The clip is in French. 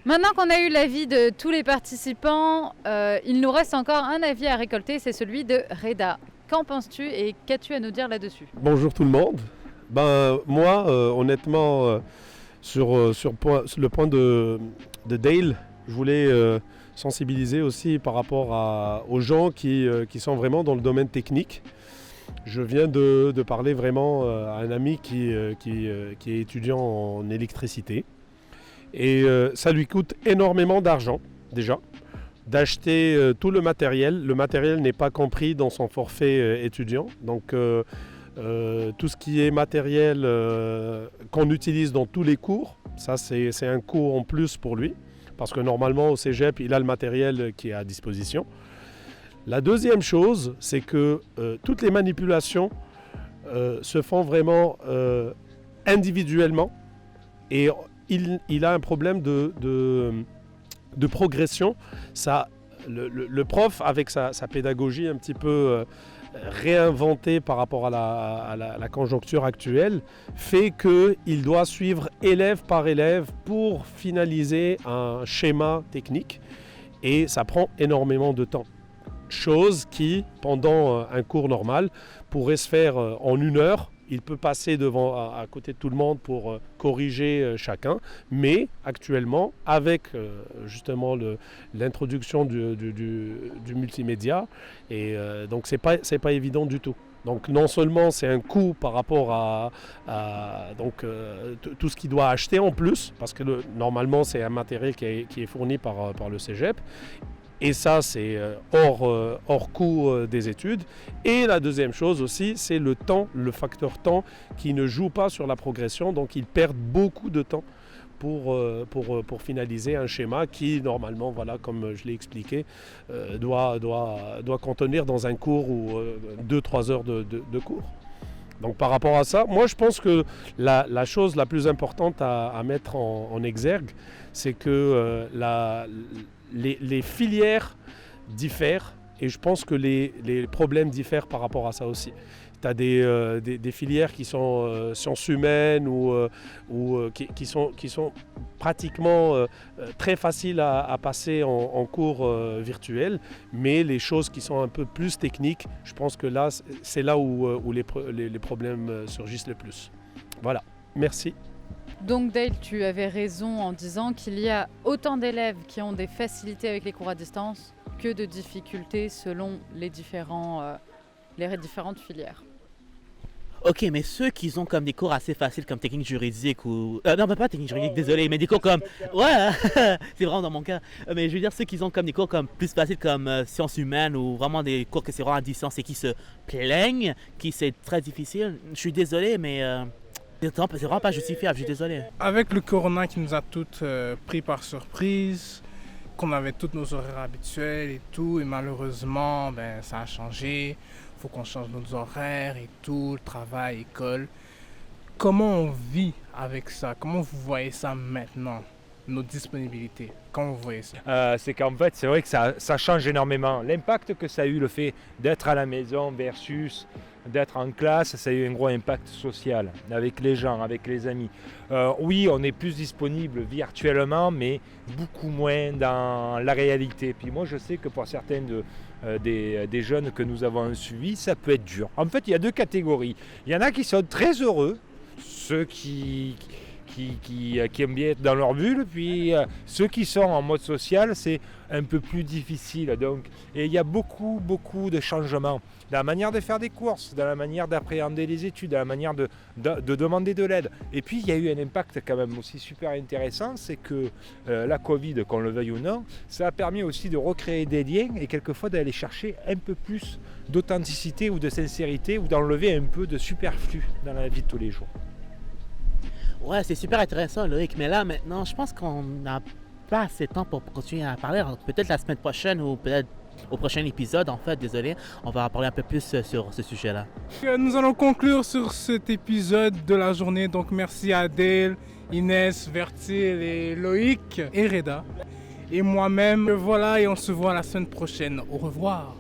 Maintenant qu'on a eu l'avis de tous les participants, il nous reste encore un avis à récolter, c'est celui de Reda. Qu'en penses-tu et qu'as-tu à nous dire là-dessus? Bonjour tout le monde. Moi, honnêtement, sur le point de Dale, je voulais sensibiliser aussi par rapport aux gens qui sont vraiment dans le domaine technique. Je viens de parler vraiment à un ami qui est étudiant en électricité. Et ça lui coûte énormément d'argent, déjà, d'acheter tout le matériel. Le matériel n'est pas compris dans son forfait étudiant. Donc, tout ce qui est matériel qu'on utilise dans tous les cours, ça c'est un coût en plus pour lui. Parce que normalement, au cégep, il a le matériel qui est à disposition. La deuxième chose, c'est que toutes les manipulations se font vraiment individuellement. Et il a un problème de progression. Le prof, avec sa pédagogie un petit peu réinventée par rapport à la conjoncture actuelle, fait qu'il doit suivre élève par élève pour finaliser un schéma technique. Et ça prend énormément de temps. Chose qui, pendant un cours normal, pourrait se faire en 1 heure. Il peut passer à côté de tout le monde pour corriger chacun. Mais actuellement, avec justement l'introduction du multimédia, et donc c'est pas évident du tout. Donc non seulement c'est un coût par rapport à tout ce qu'il doit acheter en plus, parce que normalement c'est un matériel qui est fourni par le cégep. Et ça, c'est hors coût des études. Et la deuxième chose aussi, c'est le temps, le facteur temps qui ne joue pas sur la progression. Donc, ils perdent beaucoup de temps pour finaliser un schéma qui, normalement, voilà, comme je l'ai expliqué, doit contenir dans un cours ou 2-3 heures de cours. Donc, par rapport à ça, moi, je pense que la chose la plus importante à mettre en exergue, c'est que les filières diffèrent et je pense que les problèmes diffèrent par rapport à ça aussi. Tu as des filières qui sont sciences humaines ou qui sont pratiquement très faciles à passer en cours virtuel, mais les choses qui sont un peu plus techniques, je pense que là, c'est là où les problèmes surgissent le plus. Voilà, merci. Donc Dale, tu avais raison en disant qu'il y a autant d'élèves qui ont des facilités avec les cours à distance que de difficultés selon les différentes filières. Ok, mais ceux qui ont comme des cours assez faciles comme technique juridique ou... non, pas technique juridique, désolé, mais des cours comme... Ouais, c'est vraiment dans mon cas. Mais je veux dire, ceux qui ont comme des cours comme plus faciles comme sciences humaines ou vraiment des cours que c'est vraiment à distance et qui se plaignent, qui c'est très difficile, je suis désolé, mais... c'est vraiment pas justifiable, je suis désolé. Avec le corona qui nous a toutes pris par surprise, qu'on avait tous nos horaires habituels et tout, et malheureusement, ça a changé. Il faut qu'on change nos horaires et tout, le travail, école. Comment on vit avec ça? Comment vous voyez ça maintenant? Nos disponibilités, comment vous voyez ça? C'est qu'en fait, c'est vrai que ça change énormément. L'impact que ça a eu, le fait d'être à la maison versus d'être en classe, ça a eu un gros impact social avec les gens, avec les amis. Oui, on est plus disponible virtuellement, mais beaucoup moins dans la réalité. Puis moi, je sais que pour certains des jeunes que nous avons suivis, ça peut être dur. En fait, il y a 2 catégories. Il y en a qui sont très heureux, ceux qui aiment bien être dans leur bulle, puis ceux qui sont en mode social, c'est un peu plus difficile. Donc, et il y a beaucoup de changements dans la manière de faire des courses, dans la manière d'appréhender les études, dans la manière de demander de l'aide. Et puis, il y a eu un impact quand même aussi super intéressant, c'est que la Covid, qu'on le veuille ou non, ça a permis aussi de recréer des liens et quelquefois d'aller chercher un peu plus d'authenticité ou de sincérité ou d'enlever un peu de superflu dans la vie de tous les jours. Ouais, c'est super intéressant, Loïc. Mais là, maintenant, je pense qu'on n'a pas assez de temps pour continuer à parler. Alors, peut-être la semaine prochaine ou peut-être au prochain épisode, en fait, désolé, on va parler un peu plus sur ce sujet-là. Nous allons conclure sur cet épisode de la journée. Donc, merci à Dale, Inès, Vertil et Loïc et Reda. Et moi-même, voilà, et on se voit la semaine prochaine. Au revoir.